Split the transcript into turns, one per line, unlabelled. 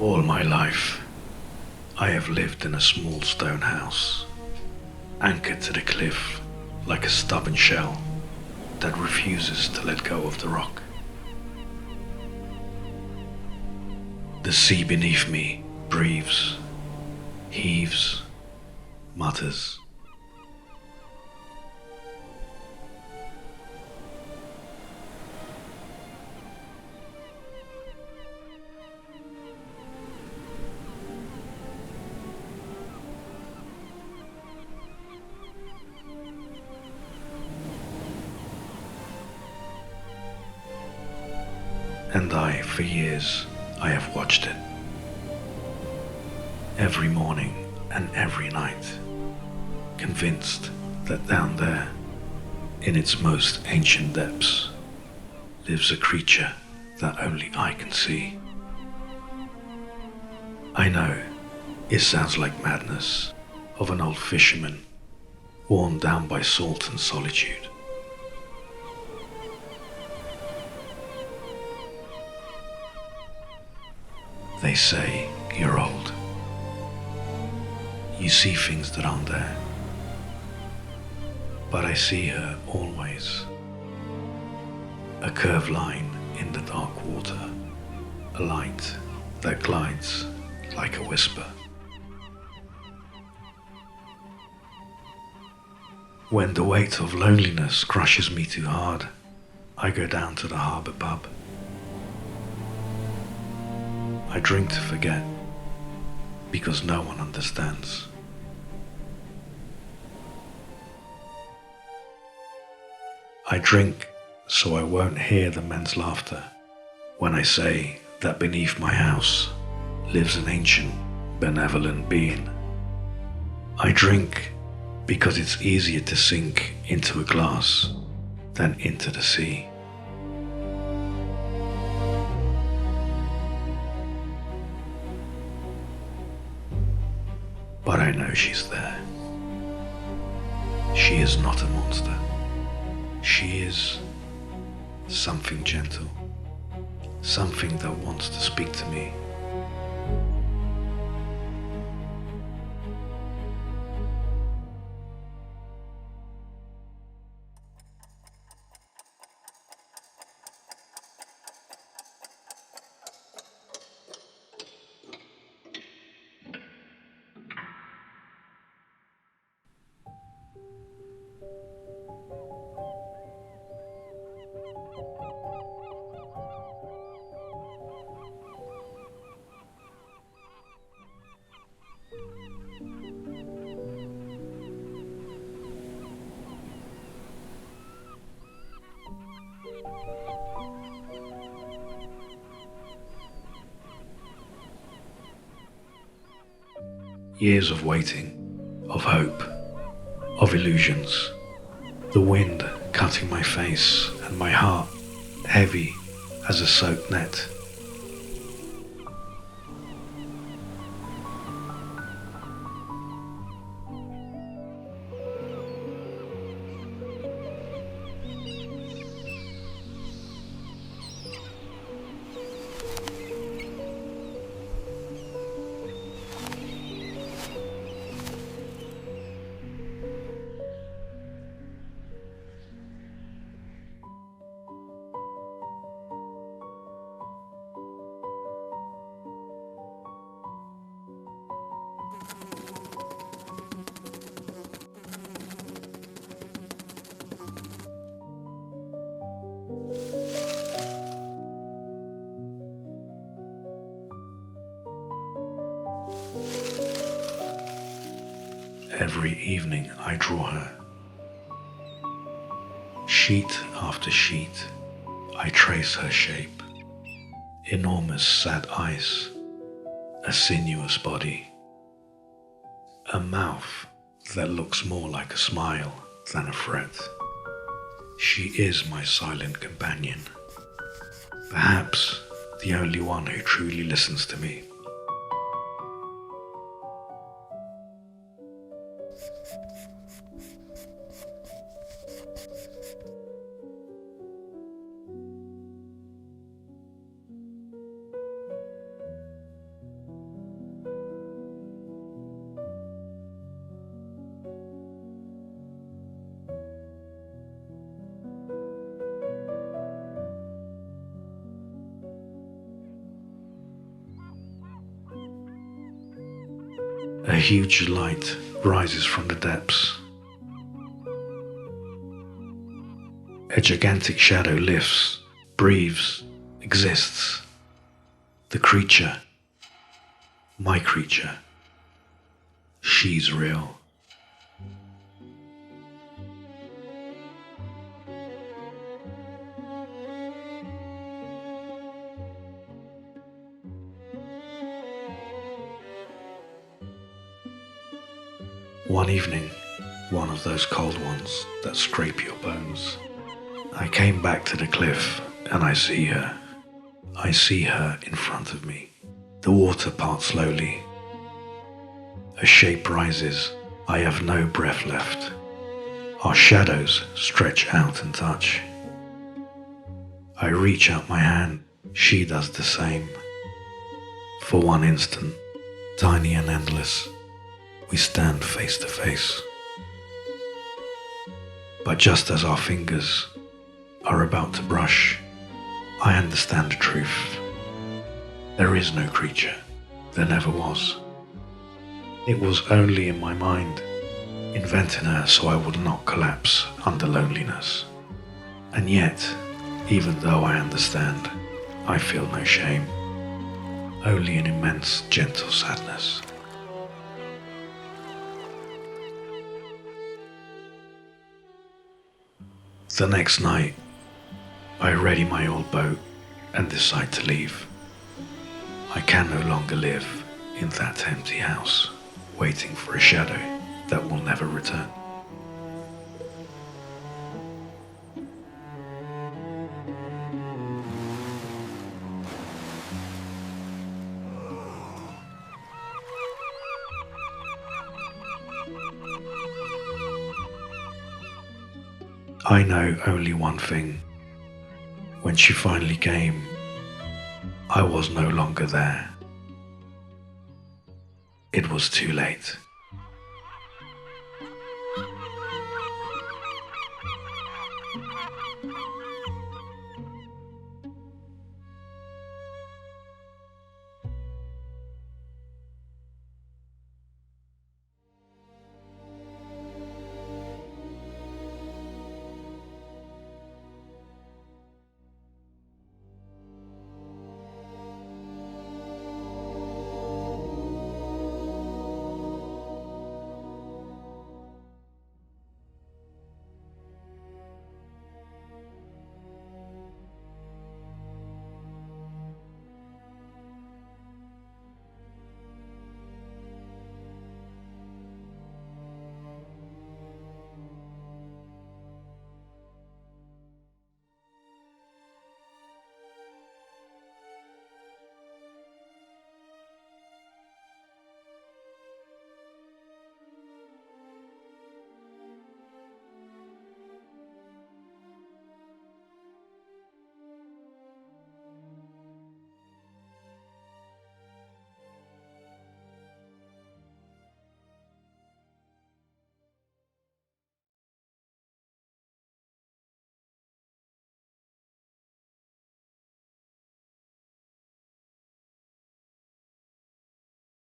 All my life, I have lived in a small stone house, anchored to the cliff like a stubborn shell that refuses to let go of the rock. The sea beneath me breathes, heaves, mutters. And for years, I have watched it. Every morning and every night, convinced that down there, in its most ancient depths, lives a creature that only I can see. I know it sounds like madness of an old fisherman worn down by salt and solitude. They say you're old. You see things that aren't there. But I see her always. A curved line in the dark water. A light that glides like a whisper. When the weight of loneliness crushes me too hard, I go down to the harbour pub. I drink to forget, because no one understands. I drink so I won't hear the men's laughter when I say that beneath my house lives an ancient, benevolent being. I drink because it's easier to sink into a glass than into the sea. But I know she's there. She is not a monster. She is something gentle, something that wants to speak to me. Years of waiting, of hope, of illusions. The wind cutting my face and my heart heavy as a soaked net. Every evening I draw her. Sheet after sheet, I trace her shape. Enormous sad eyes, a sinuous body, a mouth that looks more like a smile than a threat. She is my silent companion, perhaps the only one who truly listens to me. A huge light rises from the depths. A gigantic shadow lifts, breathes, exists. The creature, my creature, she's real. One evening, one of those cold ones that scrape your bones, I came back to the cliff and I see her. I see her in front of me. The water parts slowly. A shape rises. I have no breath left. Our shadows stretch out and touch. I reach out my hand. She does the same. For one instant, tiny and endless, we stand face to face. But just as our fingers are about to brush, I understand the truth. There is no creature. There never was. It was only in my mind, inventing her so I would not collapse under loneliness. And yet, even though I understand, I feel no shame, only an immense, gentle sadness. The next night, I ready my old boat and decide to leave. I can no longer live in that empty house, waiting for a shadow that will never return. I know only one thing. When she finally came, I was no longer there. It was too late.